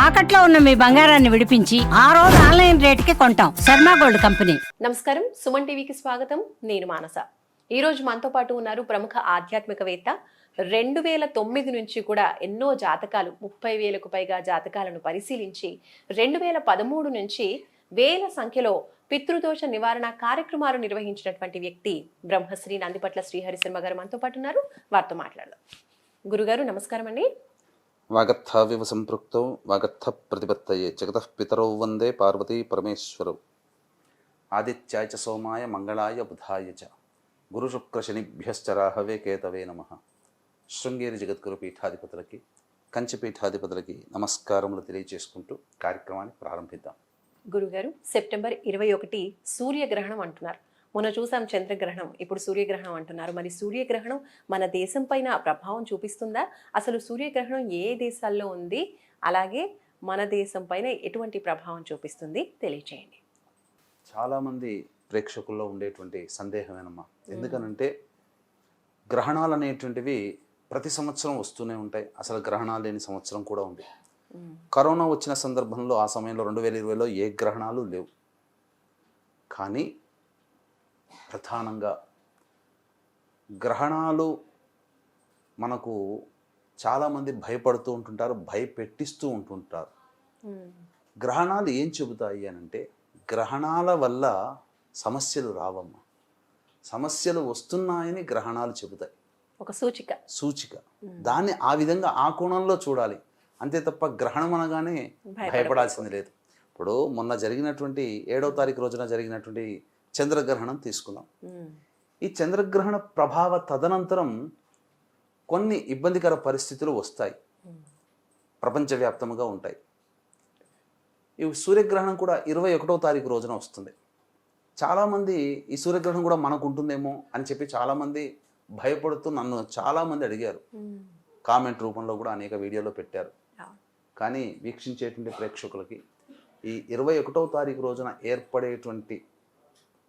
తాకట్లో ఉన్న మీ బంగారాన్ని విడిపించి ఆ రోజు ఆన్లైన్ రేటుకి కొంటాం. Sharma gold company. నమస్కారం, సుమన్ టీవీకి స్వాగతం. నేను మానస. ఈ రోజు మనతో పాటు ఉన్నారు ప్రముఖ ఆధ్యాత్మికవేత్త. 2009 నుంచి కూడా ఎన్నో జాతకాలు, 30,000కు పైగా జాతకాలను పరిశీలించి 2013 నుంచి వేల సంఖ్యలో పితృదోష నివారణ కార్యక్రమాలు నిర్వహించినటువంటి వ్యక్తి బ్రహ్మశ్రీ నందిపట్ల శ్రీహరిశర్మ గారు మనతో పాటు ఉన్నారు. వారితో మాట్లాడదాం. గురుగారు నమస్కారం అండి. వాగర్థావివ సంపృక్తౌ వాగర్థ ప్రతిపత్తయే జగతః పితరౌ వందే పార్వతీ పరమేశ్వరౌ ఆదిత్యాయ చ సోమాయ మంగళాయ బుధాయ చ గురుశుక్రశనిభ్యశ్చ రాహవే కేతవే నమః. శృంగేరి జగద్గురు పీఠాధిపతులకి, కంచి పీఠాధిపతులకి నమస్కారములు తెలియజేసుకుంటూ కార్యక్రమాన్ని ప్రారంభిద్దాం. గురుగారు, సెప్టెంబర్ 21 సూర్యగ్రహణం అంటున్నారు. మొన్న చూసాం చంద్రగ్రహణం, ఇప్పుడు సూర్యగ్రహణం అంటున్నారు. మరి సూర్యగ్రహణం మన దేశం పైన ప్రభావం చూపిస్తుందా? అసలు సూర్యగ్రహణం ఏ దేశాల్లో ఉంది, అలాగే మన దేశం పైన ఎటువంటి ప్రభావం చూపిస్తుంది తెలియచేయండి. చాలామంది ప్రేక్షకుల్లో ఉండేటువంటి సందేహమేనమ్మా. ఎందుకనంటే గ్రహణాలు అనేటువంటివి ప్రతి సంవత్సరం వస్తూనే ఉంటాయి. అసలు గ్రహణాలు లేని సంవత్సరం కూడా ఉంది. కరోనా వచ్చిన సందర్భంలో ఆ సమయంలో 2020లో ఏ గ్రహణాలు లేవు. కానీ ప్రధానంగా గ్రహణాలు మనకు చాలామంది భయపడుతూ ఉంటుంటారు, భయపెట్టిస్తూ ఉంటుంటారు. గ్రహణాలు ఏం చెబుతాయి అని అంటే, గ్రహణాల వల్ల సమస్యలు రావమ్మా, సమస్యలు వస్తున్నాయని గ్రహణాలు చెబుతాయి. ఒక సూచిక. దాన్ని ఆ విధంగా ఆ కోణంలో చూడాలి, అంతే తప్ప గ్రహణం అనగానే భయపడాల్సింది లేదు. ఇప్పుడు మొన్న జరిగినటువంటి 7వ తారీఖు రోజున జరిగినటువంటి చంద్రగ్రహణం తీసుకున్నాం. ఈ చంద్రగ్రహణ ప్రభావ తదనంతరం కొన్ని ఇబ్బందికర పరిస్థితులు వస్తాయి, ప్రపంచవ్యాప్తంగా ఉంటాయి. ఈ సూర్యగ్రహణం కూడా 21వ తారీఖు రోజున వస్తుంది. చాలామంది ఈ సూర్యగ్రహణం కూడా మనకు ఉంటుందేమో అని చెప్పి చాలామంది భయపడుతూ నన్ను చాలామంది అడిగారు. కామెంట్ రూపంలో కూడా అనేక వీడియోలో పెట్టారు. కానీ వీక్షించేటువంటి ప్రేక్షకులకి ఈ 21వ తారీఖు రోజున ఏర్పడేటువంటి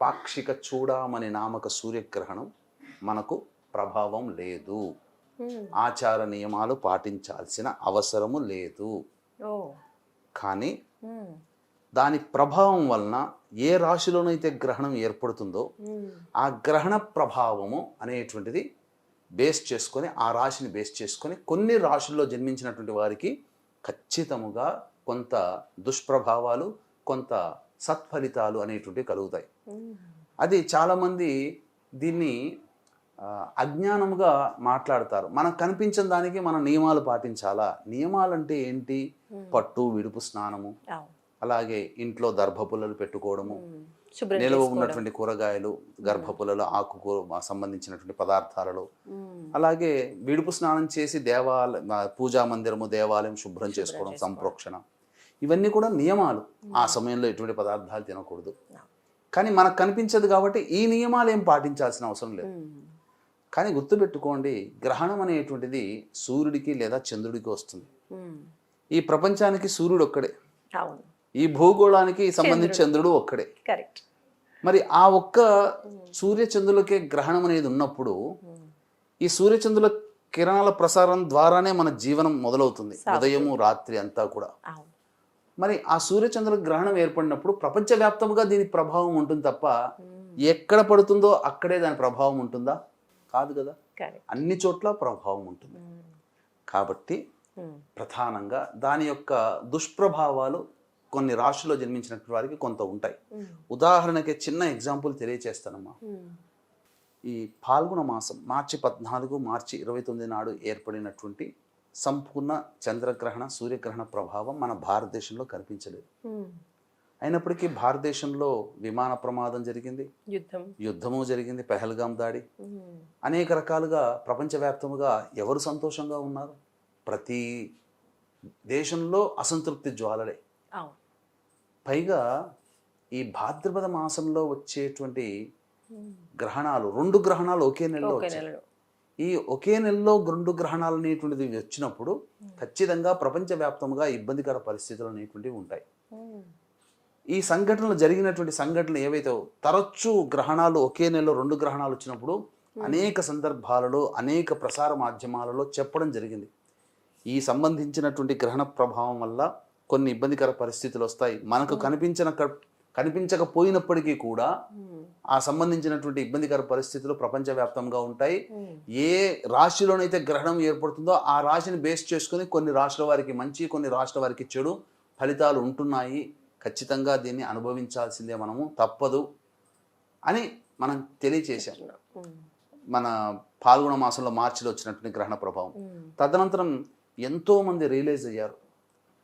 పాక్షిక చూడామణి నామక సూర్యగ్రహణం మనకు ప్రభావం లేదు. ఆచార నియమాలు పాటించాల్సిన అవసరము లేదు. కానీ దాని ప్రభావం వలన ఏ రాశిలోనైతే గ్రహణం ఏర్పడుతుందో ఆ గ్రహణ ప్రభావము అనేటువంటిది బేస్ చేసుకొని, ఆ రాశిని బేస్ చేసుకొని కొన్ని రాశుల్లో జన్మించినటువంటి వారికి ఖచ్చితముగా కొంత దుష్ప్రభావాలు, కొంత సత్ఫలితాలు అనేటువంటివి కలుగుతాయి. అది చాలామంది దీన్ని అజ్ఞానముగా మాట్లాడతారు. మనకు కనిపించిన దానికి మన నియమాలు పాటించాలా? నియమాలంటే ఏంటి? పట్టు విడుపు స్నానము, అలాగే ఇంట్లో దర్భపుల్లలు పెట్టుకోవడము, నిల్వ ఉన్నటువంటి కూరగాయలు, గర్భపుల్లలు, ఆకుకూర సంబంధించినటువంటి పదార్థాలలో, అలాగే విడుపు స్నానం చేసి పూజా మందిరము, దేవాలయం శుభ్రం చేసుకోవడం, సంప్రోక్షణ, ఇవన్నీ కూడా నియమాలు. ఆ సమయంలో ఎటువంటి పదార్థాలు తినకూడదు. కానీ మనకు కనిపించదు కాబట్టి ఈ నియమాలు ఏం పాటించాల్సిన అవసరం లేదు. కానీ గుర్తుపెట్టుకోండి, గ్రహణం అనేటువంటిది సూర్యుడికి లేదా చంద్రుడికి వస్తుంది. ఈ ప్రపంచానికి సూర్యుడు ఒక్కడే, ఈ భూగోళానికి సంబంధించి చంద్రుడు ఒక్కడే. మరి ఆ ఒక్క సూర్యచంద్రులకే గ్రహణం అనేది ఉన్నప్పుడు ఈ సూర్యచంద్రుల కిరణాల ప్రసారం ద్వారానే మన జీవనం మొదలవుతుంది, ఉదయము రాత్రి అంతా కూడా. మరి ఆ సూర్యచంద్రుల గ్రహణం ఏర్పడినప్పుడు ప్రపంచవ్యాప్తంగా దీని ప్రభావం ఉంటుంది తప్ప ఎక్కడ పడుతుందో అక్కడే దాని ప్రభావం ఉంటుందా? కాదు కదా. అన్ని చోట్ల ప్రభావం ఉంటుంది. కాబట్టి ప్రధానంగా దాని యొక్క దుష్ప్రభావాలు కొన్ని రాశుల్లో జన్మించినటువంటి వారికి కొంత ఉంటాయి. ఉదాహరణకి చిన్న ఎగ్జాంపుల్ తెలియచేస్తానమ్మా. ఈ ఫాల్గుణ మాసం మార్చి 14, మార్చి 29 నాడు ఏర్పడినటువంటి సంపూర్ణ చంద్రగ్రహణ, సూర్యగ్రహణ ప్రభావం మన భారతదేశంలో కనిపించలేదు. అయినప్పటికీ భారతదేశంలో విమాన ప్రమాదం జరిగింది, యుద్ధము జరిగింది, పెహల్గాం దాడి, అనేక రకాలుగా ప్రపంచవ్యాప్తంగా ఎవరు సంతోషంగా ఉన్నారు? ప్రతి దేశంలో అసంతృప్తి జ్వాలలే. పైగా ఈ భాద్రపద మాసంలో వచ్చేటువంటి గ్రహణాలు, 2 గ్రహణాలు ఒకే నెలలో వచ్చాయి. ఈ ఒకే నెలలో 2 గ్రహణాలు అనేటువంటిది వచ్చినప్పుడు ఖచ్చితంగా ప్రపంచవ్యాప్తంగా ఇబ్బందికర పరిస్థితులు అనేటువంటివి ఉంటాయి. ఈ సంఘటనలు జరిగినటువంటి సంఘటనలు ఏవైతే తరచూ గ్రహణాలు ఒకే నెలలో 2 గ్రహణాలు వచ్చినప్పుడు అనేక సందర్భాలలో అనేక ప్రసార మాధ్యమాలలో చెప్పడం జరిగింది. ఈ సంబంధించినటువంటి గ్రహణ ప్రభావం వల్ల కొన్ని ఇబ్బందికర పరిస్థితులు వస్తాయి. మనకు కనిపించకపోయినప్పటికీ కూడా ఆ సంబంధించినటువంటి ఇబ్బందికర పరిస్థితులు ప్రపంచవ్యాప్తంగా ఉంటాయి. ఏ రాశిలోనైతే గ్రహణం ఏర్పడుతుందో ఆ రాశిని బేస్ చేసుకుని కొన్ని రాశుల వారికి మంచి, కొన్ని రాశుల వారికి చెడు ఫలితాలు ఉంటున్నాయి. ఖచ్చితంగా దీన్ని అనుభవించాల్సిందే, మనము తప్పదు అని మనం తెలియచేశాం. మన పాల్గొన మాసంలో మార్చిలో వచ్చినటువంటి గ్రహణ ప్రభావం తదనంతరం ఎంతో మంది రియలైజ్ అయ్యారు.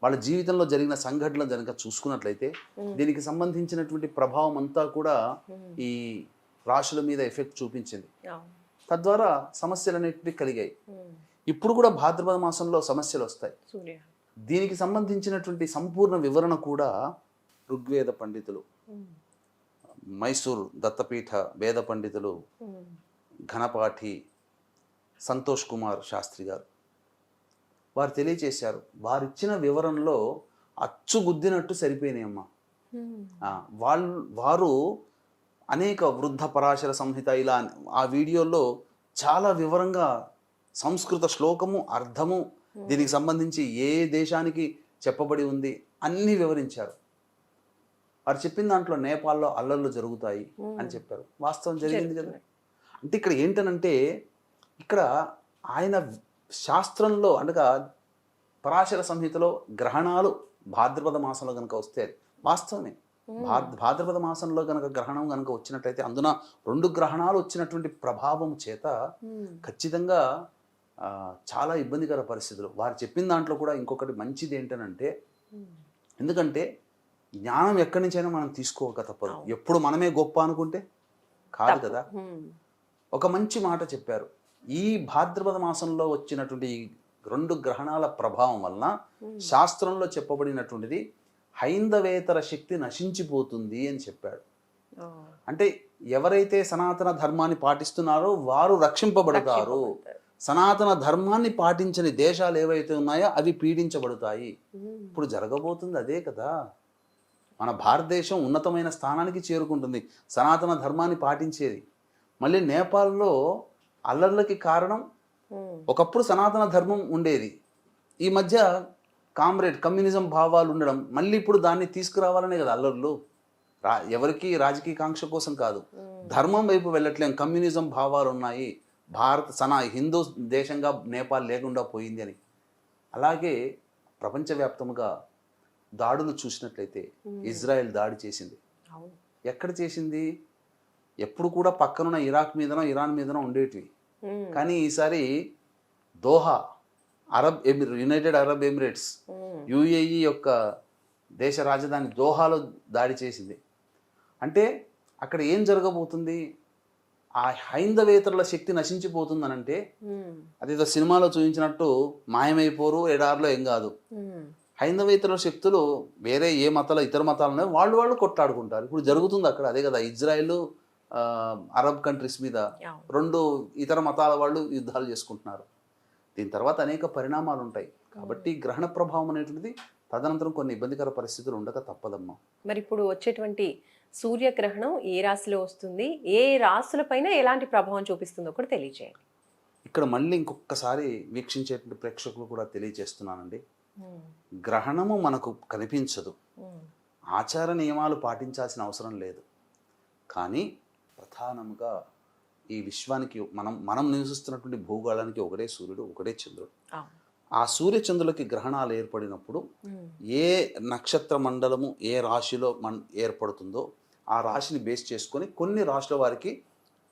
వాళ్ళ జీవితంలో జరిగిన సంఘటనలు కనుక చూసుకున్నట్లయితే దీనికి సంబంధించినటువంటి ప్రభావం అంతా కూడా ఈ రాశుల మీద ఎఫెక్ట్ చూపించింది. తద్వారా సమస్యలు అనేటివి కలిగాయి. ఇప్పుడు కూడా భాద్రపద మాసంలో సమస్యలు వస్తాయి. దీనికి సంబంధించినటువంటి సంపూర్ణ వివరణ కూడా ఋగ్వేద పండితులు, మైసూర్ దత్తపీఠ వేద పండితులు ఘనపాఠి సంతోష్ కుమార్ శాస్త్రి గారు వారు తెలియచేశారు. వారిచ్చిన వివరణలో అచ్చుగుద్దినట్టు సరిపోయినాయమ్మా. వారు అనేక వృద్ధ పరాశర సంహిత ఇలా ఆ వీడియోలో చాలా వివరంగా సంస్కృత శ్లోకము అర్థము దీనికి సంబంధించి ఏ దేశానికి చెప్పబడి ఉంది అన్నీ వివరించారు. వారు చెప్పిన దాంట్లో నేపాల్లో అల్లర్లు జరుగుతాయి అని చెప్పారు. వాస్తవం జరిగింది కదా. అంటే ఇక్కడ ఏంటనంటే ఇక్కడ ఆయన శాస్త్రంలో అనగా పరాశర సంహితలో గ్రహణాలు భాద్రపద మాసంలో కనుక వస్తే వాస్తవమే. భాద్రపద మాసంలో కనుక గ్రహణం కనుక వచ్చినట్లయితే అందున 2 గ్రహణాలు వచ్చినటువంటి ప్రభావం చేత ఖచ్చితంగా చాలా ఇబ్బందికర పరిస్థితులు. వారు చెప్పిన దాంట్లో కూడా ఇంకొకటి మంచిది ఏంటనంటే, ఎందుకంటే జ్ఞానం ఎక్కడి నుంచైనా మనం తీసుకోక తప్పదు. ఎప్పుడు మనమే గొప్ప అనుకుంటే కాదు కదా. ఒక మంచి మాట చెప్పారు. ఈ భాద్రపద మాసంలో వచ్చినటువంటి 2 గ్రహణాల ప్రభావం వలన శాస్త్రంలో చెప్పబడినటువంటిది హైందవేతర శక్తి నశించిపోతుంది అని చెప్పాడు. అంటే ఎవరైతే సనాతన ధర్మాన్ని పాటిస్తున్నారో వారు రక్షింపబడతారు. సనాతన ధర్మాన్ని పాటించని దేశాలు ఏవైతే ఉన్నాయో అవి పీడించబడతాయి. ఇప్పుడు జరగబోతుంది అదే కదా. మన భారతదేశం ఉన్నతమైన స్థానానికి చేరుకుంటుంది సనాతన ధర్మాన్ని పాటించేది. మళ్ళీ నేపాల్లో అల్లర్లకి కారణం ఒకప్పుడు సనాతన ధర్మం ఉండేది, ఈ మధ్య కమ్యూనిజం భావాలు ఉండడం, మళ్ళీ ఇప్పుడు దాన్ని తీసుకురావాలనే కదా అల్లర్లు. ఎవరికి రాజకీయ కాంక్ష కోసం కాదు, ధర్మం వైపు వెళ్ళట్లేం, కమ్యూనిజం భావాలు ఉన్నాయి. హిందూ దేశంగా నేపాల్ లేకుండా పోయింది అని. అలాగే ప్రపంచవ్యాప్తంగా దాడులు చూసినట్లయితే ఇజ్రాయెల్ దాడి చేసింది. ఎక్కడ చేసింది? ఎప్పుడు కూడా పక్కనున్న ఇరాక్ మీదనో ఇరాన్ మీదనో ఉండేటివి. కానీ ఈసారి Doha United Arab Emirates UAE యొక్క దేశ రాజధాని దోహాలో దాడి చేసింది. అంటే అక్కడ ఏం జరగబోతుంది? ఆ హైందవేతరుల శక్తి నశించిపోతుందనంటే అదేదో సినిమాలో చూపించినట్టు మాయమైపోరు, ఎడారిలో ఏం కాదు. హైందవేతరుల శక్తులు వేరే ఏ మతాలు ఇతర మతాలు వాళ్ళు కొట్లాడుకుంటారు. ఇప్పుడు జరుగుతుంది అక్కడ అదే కదా. ఇజ్రాయెల్ అరబ్ కంట్రీస్ మీద 2 ఇతర మతాల వాళ్ళు యుద్ధాలు చేసుకుంటున్నారు. దీని తర్వాత అనేక పరిణామాలు ఉంటాయి. కాబట్టి గ్రహణ ప్రభావం అనేటువంటిది తదనంతరం కొన్ని ఇబ్బందికర పరిస్థితులు ఉండక తప్పదమ్మా. మరి ఇప్పుడు వచ్చేటువంటి సూర్యగ్రహణం ఏ రాశిలో వస్తుంది, ఏ రాశులపైన ఎలాంటి ప్రభావం చూపిస్తుందో కూడా తెలియజేయండి. ఇక్కడ మళ్ళీ ఇంకొకసారి వీక్షించేటువంటి ప్రేక్షకులు కూడా తెలియజేస్తున్నానండి. గ్రహణము మనకు కనిపించదు, ఆచార నియమాలు పాటించాల్సిన అవసరం లేదు. కానీ ప్రధానంగా ఈ విశ్వానికి మనం నివసిస్తున్నటువంటి భూగోళానికి ఒకటే సూర్యుడు, ఒకటే చంద్రుడు. ఆ సూర్య చంద్రులకి గ్రహణాలు ఏర్పడినప్పుడు ఏ నక్షత్ర మండలము ఏ రాశిలో ఏర్పడుతుందో ఆ రాశిని బేస్ చేసుకొని కొన్ని రాశుల వారికి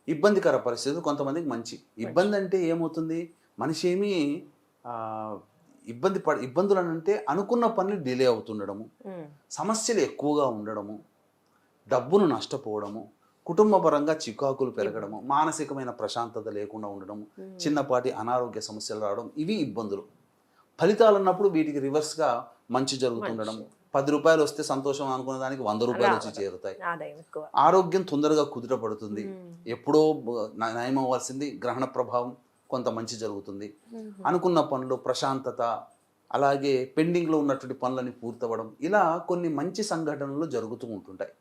ఇబ్బందికర పరిస్థితులు, కొంతమందికి మంచి. ఇబ్బంది అంటే ఏమవుతుంది? మనిషి ఏమీ ఇబ్బందులు అంటే అనుకున్న పనులు డిలే అవుతుండడము, సమస్యలు ఎక్కువగా ఉండడము, డబ్బును నష్టపోవడము, కుటుంబ పరంగా చికాకులు పెరగడము, మానసికమైన ప్రశాంతత లేకుండా ఉండడము, చిన్నపాటి అనారోగ్య సమస్యలు రావడం, ఇవి ఇబ్బందులు. ఫలితాలు అన్నప్పుడు వీటికి రివర్స్గా మంచి జరుగుతుండడం. 10 రూపాయలు వస్తే సంతోషం అనుకున్న దానికి 100 రూపాయలు వచ్చి చేరుతాయి. ఆరోగ్యం తొందరగా కుదుటపడుతుంది. ఎప్పుడో నయం అవ్వాల్సింది గ్రహణ ప్రభావం కొంత మంచి జరుగుతుంది. అనుకున్న పనులు ప్రశాంతత, అలాగే పెండింగ్లో ఉన్నటువంటి పనులని పూర్తవడం, ఇలా కొన్ని మంచి సంఘటనలు జరుగుతూ ఉంటుంటాయి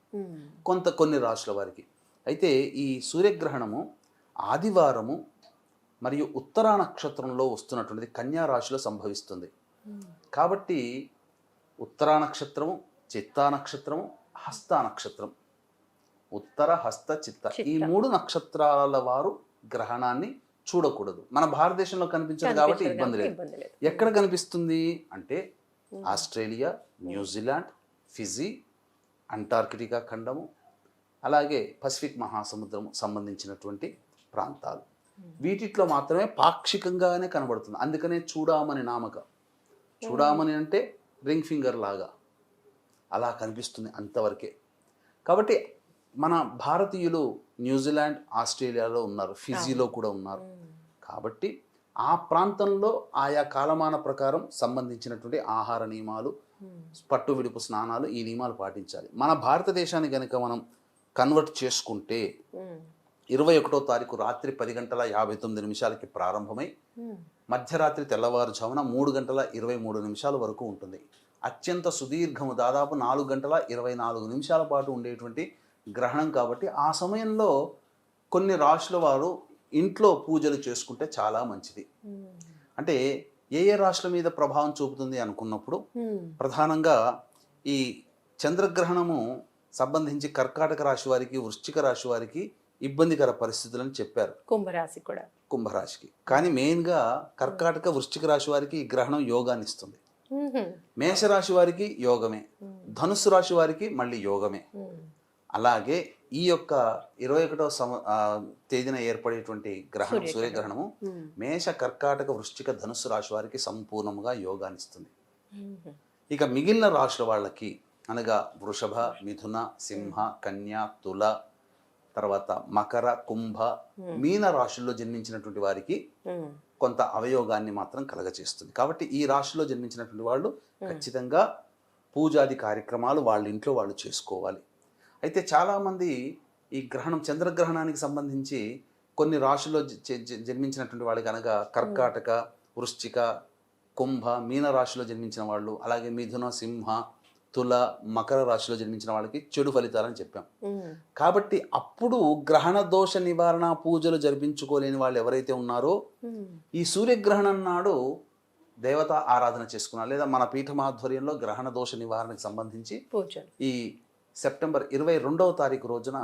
కొన్ని రాశుల వారికి. అయితే ఈ సూర్యగ్రహణము ఆదివారము మరియు ఉత్తరా నక్షత్రంలో వస్తున్నటువంటిది కన్యా రాశిలో సంభవిస్తుంది. కాబట్టి ఉత్తరా నక్షత్రము, చిత్తా నక్షత్రము, హస్త నక్షత్రం. ఉత్తర, హస్త, చిత్త ఈ 3 నక్షత్రాల వారు గ్రహణాన్ని చూడకూడదు. మన భారతదేశంలో కనిపించదు కాబట్టి ఇబ్బంది లేదు. ఎక్కడ కనిపిస్తుంది అంటే ఆస్ట్రేలియా, న్యూజిలాండ్, ఫిజీ, అంటార్కిటికా ఖండము, అలాగే పసిఫిక్ మహాసముద్రం సంబంధించినటువంటి ప్రాంతాలు. వీటిలో మాత్రమే పాక్షికంగానే కనబడుతుంది. అందుకనే చూడామని నామక. చూడామని అంటే రింగ్ ఫింగర్ లాగా అలా కనిపిస్తుంది అంతవరకే. కాబట్టి మన భారతీయులు న్యూజిలాండ్, ఆస్ట్రేలియాలో ఉన్నారు, ఫిజీలో కూడా ఉన్నారు. కాబట్టి ఆ ప్రాంతంలో ఆయా కాలమాన ప్రకారం సంబంధించినటువంటి ఆహార నియమాలు, పట్టు విడుపు స్నానాలు, ఈ నియమాలు పాటించాలి. మన భారతదేశాన్ని కనుక మనం కన్వర్ట్ చేసుకుంటే 21వ తారీఖు రాత్రి 10:59 ప్రారంభమై మధ్యరాత్రి తెల్లవారుజామున 3:23 వరకు ఉంటుంది. అత్యంత సుదీర్ఘము, దాదాపు 4:24 పాటు ఉండేటువంటి గ్రహణం. కాబట్టి ఆ సమయంలో కొన్ని రాశుల వారు ఇంట్లో పూజలు చేసుకుంటే చాలా మంచిది. అంటే ఏ రాశుల మీద ప్రభావం చూపుతుంది అనుకున్నప్పుడు ప్రధానంగా ఈ చంద్రగ్రహణము సంబంధించి కర్కాటక రాశి వారికి, వృశ్చిక రాశి వారికి ఇబ్బందికర పరిస్థితులని చెప్పారు. కుంభరాశి కూడా, కుంభరాశికి. కానీ మెయిన్గా కర్కాటక, వృశ్చిక రాశి వారికి ఈ గ్రహణం యోగాన్ని ఇస్తుంది. మేషరాశి వారికి యోగమే, ధనుస్సు రాశి వారికి మళ్ళీ యోగమే. అలాగే ఈ యొక్క 21వ తేదీన ఏర్పడేటువంటి గ్రహణం, సూర్యగ్రహణము మేష, కర్కాటక, వృశ్చిక, ధనుస్సు రాశి వారికి సంపూర్ణంగా యోగాన్ని ఇస్తుంది. ఇక మిగిలిన రాశుల వాళ్ళకి అనగా వృషభ, మిథున, సింహ, కన్య, తుల, తర్వాత మకర, కుంభ, మీన రాశుల్లో జన్మించినటువంటి వారికి కొంత అవయోగాన్ని మాత్రం కలగచేస్తుంది. కాబట్టి ఈ రాశిలో జన్మించినటువంటి వాళ్ళు ఖచ్చితంగా పూజాది కార్యక్రమాలు వాళ్ళ ఇంట్లో వాళ్ళు చేసుకోవాలి. అయితే చాలామంది ఈ గ్రహణం, చంద్రగ్రహణానికి సంబంధించి కొన్ని రాశుల్లో జన్మించినటువంటి వాళ్ళకి అనగా కర్కాటక, వృశ్చిక, కుంభ, మీన రాశిలో జన్మించిన వాళ్ళు, అలాగే మిథున, సింహ, తుల, మకర రాశిలో జన్మించిన వాళ్ళకి చెడు ఫలితాలని చెప్పాం. కాబట్టి అప్పుడు గ్రహణ దోష నివారణ పూజలు జరిపించుకోలేని వాళ్ళు ఎవరైతే ఉన్నారో ఈ సూర్యగ్రహణం నాడు దేవతా ఆరాధన చేసుకున్నారు. లేదా మన పీఠం ఆధ్వర్యంలో గ్రహణ దోష నివారణకు సంబంధించి ఈ సెప్టెంబర్ 22వ తారీఖు రోజున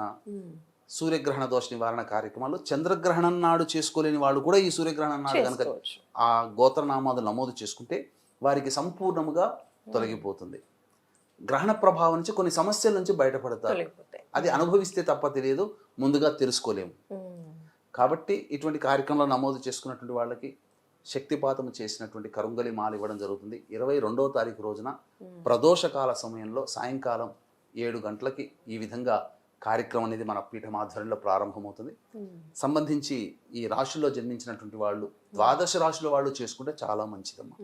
సూర్యగ్రహణ దోష నివారణ కార్యక్రమాలు చంద్రగ్రహణం నాడు చేసుకోలేని వాళ్ళు కూడా ఈ సూర్యగ్రహణం నాడు కనుక ఆ గోత్రనామాలు నమోదు చేసుకుంటే వారికి సంపూర్ణముగా తొలగిపోతుంది. గ్రహణ ప్రభావం నుంచి కొన్ని సమస్యల నుంచి బయటపడతారు. అది అనుభవిస్తే తప్ప తెలియదు, ముందుగా తెలుసుకోలేము. కాబట్టి ఇటువంటి కార్యక్రమంలో నమోదు చేసుకున్నటువంటి వాళ్ళకి శక్తిపాతం చేసినటువంటి కరుంగలి మాల ఇవ్వడం జరుగుతుంది. 22వ తారీఖు రోజున ప్రదోషకాల సమయంలో సాయంకాలం 7 గంటలకి ఈ విధంగా కార్యక్రమం అనేది మన పీఠం ఆధ్వర్యంలో ప్రారంభమవుతుంది. సంబంధించి ఈ రాశుల్లో జన్మించినటువంటి వాళ్ళు, ద్వాదశ రాశుల వాళ్ళు చేసుకుంటే చాలా మంచిదమ్మా.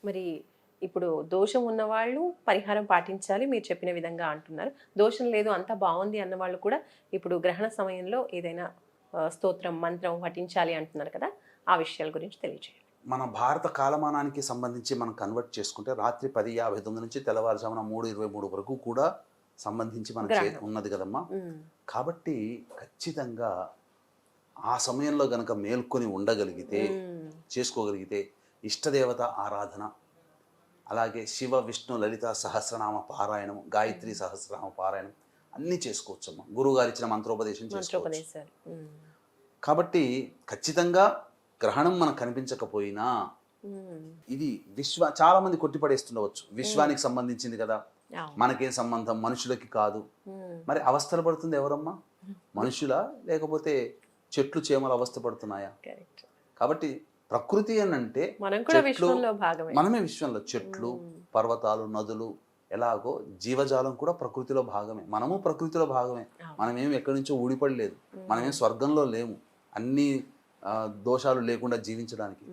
మరి ఇప్పుడు దోషం ఉన్న వాళ్ళు పరిహారం పాటించాలి మీరు చెప్పిన విధంగా అంటున్నారు. దోషం లేదు అంతా బాగుంది అన్న వాళ్ళు కూడా ఇప్పుడు గ్రహణ సమయంలో ఏదైనా స్తోత్రం, మంత్రం పఠించాలి అంటున్నారు కదా, ఆ విషయాల గురించి తెలియజేయండి. మన భారత కాలమానానికి సంబంధించి మనం కన్వర్ట్ చేసుకుంటే రాత్రి 10:59 నుంచి తెల్లవారుజామున 3:23 వరకు కూడా సంబంధించి మనకి ఉన్నది కదమ్మా. కాబట్టి ఖచ్చితంగా ఆ సమయంలో గనక మేల్కొని ఉండగలిగితే, చేసుకోగలిగితే ఇష్టదేవత ఆరాధన, అలాగే శివ, విష్ణు, లలిత సహస్రనామ పారాయణం, గాయత్రి సహస్రనామ పారాయణం అన్నీ చేసుకోవచ్చమ్మా. గురువుగారు ఇచ్చిన మంత్రోపదేశం చేసుకోవచ్చు. కాబట్టి ఖచ్చితంగా గ్రహణం మనకు కనిపించకపోయినా ఇది చాలా మంది కొట్టిపడేస్తుండవచ్చు, విశ్వానికి సంబంధించింది కదా, మనకేం సంబంధం, మనుషులకి కాదు. మరి అవస్థలు పడుతుంది ఎవరమ్మా? మనుషులా లేకపోతే చెట్లు చేమలు అవస్థ పడుతున్నాయా? కాబట్టి ప్రకృతి అని అంటే మనమే విశ్వంలో, చెట్లు, పర్వతాలు, నదులు ఎలాగో జీవజాలం కూడా ప్రకృతిలో భాగమే. మనము ప్రకృతిలో భాగమే. మనమేమి ఎక్కడి నుంచో ఊడిపడలేదు, మనమేం స్వర్గంలో లేము అన్ని దోషాలు లేకుండా జీవించడానికి.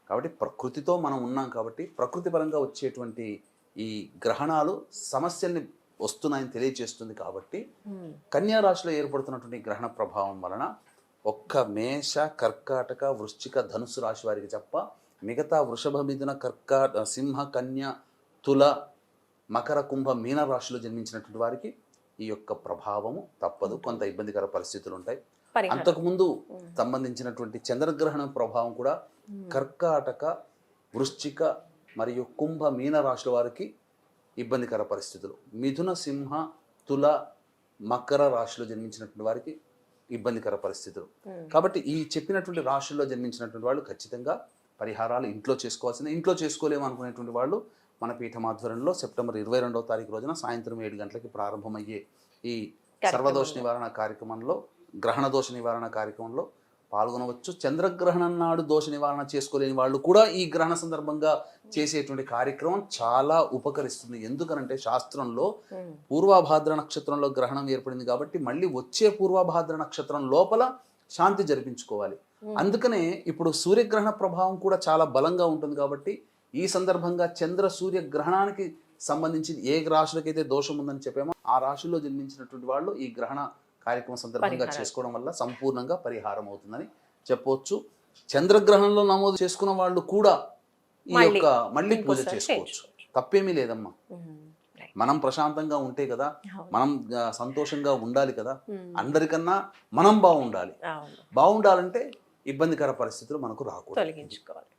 కాబట్టి ప్రకృతితో మనం ఉన్నాం. కాబట్టి ప్రకృతి పరంగా వచ్చేటువంటి ఈ గ్రహణాలు సమస్యల్ని వస్తున్నాయని తెలియజేస్తుంది. కాబట్టి కన్యా రాశిలో ఏర్పడుతున్నటువంటి గ్రహణ ప్రభావం వలన ఒక్క మేష, కర్కాటక, వృశ్చిక, ధనుస్సు రాశి వారికి తప్ప మిగతా వృషభ, మిథున, సింహ, కన్య, తుల, మకర, కుంభ, మీన రాశిలో జన్మించినటువంటి వారికి ఈ యొక్క ప్రభావము తప్పదు. కొంత ఇబ్బందికర పరిస్థితులు ఉంటాయి. అంతకుముందు సంబంధించినటువంటి చంద్రగ్రహణం ప్రభావం కూడా కర్కాటక, వృశ్చిక, మరియు కుంభ మీన రాశుల వారికి ఇబ్బందికర పరిస్థితులు, మిథున సింహ తుల మకర రాశిలో జన్మించినటువంటి వారికి ఇబ్బందికర పరిస్థితులు. కాబట్టి ఈ చెప్పినటువంటి రాశుల్లో జన్మించినటువంటి వాళ్ళు ఖచ్చితంగా పరిహారాలు ఇంట్లో చేసుకోవాల్సిందే. ఇంట్లో చేసుకోలేము అనుకునేటువంటి వాళ్ళు మన పీఠం ఆధ్వర్యంలో సెప్టెంబర్ 22వ తారీఖు రోజున సాయంత్రం 7 గంటలకి ప్రారంభమయ్యే ఈ సర్వదోష నివారణ కార్యక్రమంలో, గ్రహణ దోష నివారణ కార్యక్రమంలో పాల్గొనవచ్చు. చంద్రగ్రహణం నాడు దోష నివారణ చేసుకోలేని వాళ్ళు కూడా ఈ గ్రహణ సందర్భంగా చేసేటువంటి కార్యక్రమం చాలా ఉపకరిస్తుంది. ఎందుకనంటే శాస్త్రంలో పూర్వభాద్ర నక్షత్రంలో గ్రహణం ఏర్పడింది కాబట్టి మళ్ళీ వచ్చే పూర్వభాద్ర నక్షత్రం లోపల శాంతి జరిపించుకోవాలి. అందుకనే ఇప్పుడు సూర్యగ్రహణ ప్రభావం కూడా చాలా బలంగా ఉంటుంది. కాబట్టి ఈ సందర్భంగా చంద్ర సూర్య గ్రహణానికి సంబంధించి ఏ రాశులకైతే దోషం ఉందని చెప్పామో ఆ రాశుల్లో జన్మించినటువంటి వాళ్ళు ఈ గ్రహణ కార్యక్రమం సందర్భంగా చేసుకోవడం వల్ల సంపూర్ణంగా పరిహారం అవుతుందని చెప్పవచ్చు. చంద్రగ్రహణంలో నమోదు చేసుకున్న వాళ్ళు కూడా ఈ యొక్క మళ్ళీ పూజ చేసుకోవచ్చు, తప్పేమీ లేదమ్మా. మనం ప్రశాంతంగా ఉంటే కదా, మనం సంతోషంగా ఉండాలి కదా, అందరికన్నా మనం బాగుండాలంటే ఇబ్బందికర పరిస్థితులు మనకు రాకూడదు, తొలగించుకోవాలి.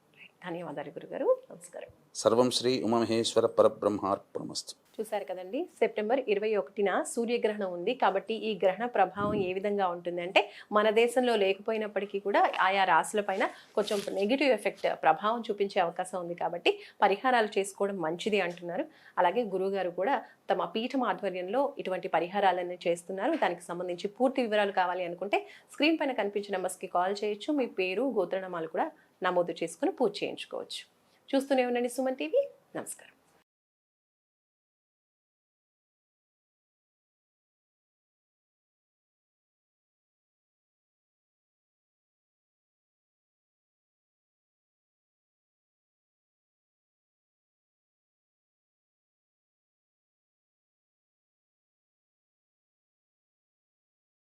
ధన్యవాదాలు గురుగారు, నమస్కారం. సర్వం శ్రీ ఉమామహేశ్వర పరబ్రహ్మార్పణమస్తు. చూసారు కదండి, సెప్టెంబర్ 21న సూర్యగ్రహణం ఉంది. కాబట్టి ఈ గ్రహణ ప్రభావం ఏ విధంగా ఉంటుంది అంటే మన దేశంలో లేకపోయినప్పటికీ కూడా ఆయా రాశుల పైన కొంచెం నెగిటివ్ ఎఫెక్ట్ ప్రభావం చూపించే అవకాశం ఉంది. కాబట్టి పరిహారాలు చేసుకోవడం మంచిది అంటున్నారు. అలాగే గురువుగారు కూడా తమ పీఠం ఆధ్వర్యంలో ఇటువంటి పరిహారాలన్నీ చేస్తున్నారు. దానికి సంబంధించి పూర్తి వివరాలు కావాలి అనుకుంటే స్క్రీన్ పైన కనిపించిన నెంబర్స్కి కాల్ చేయొచ్చు. మీ పేరు, గోత్రనామాలు కూడా నమోదు చేసుకుని పూజ చేయించుకోవచ్చు. చూస్తూనే ఉండండి సుమన్ టీవీ. నమస్కారం.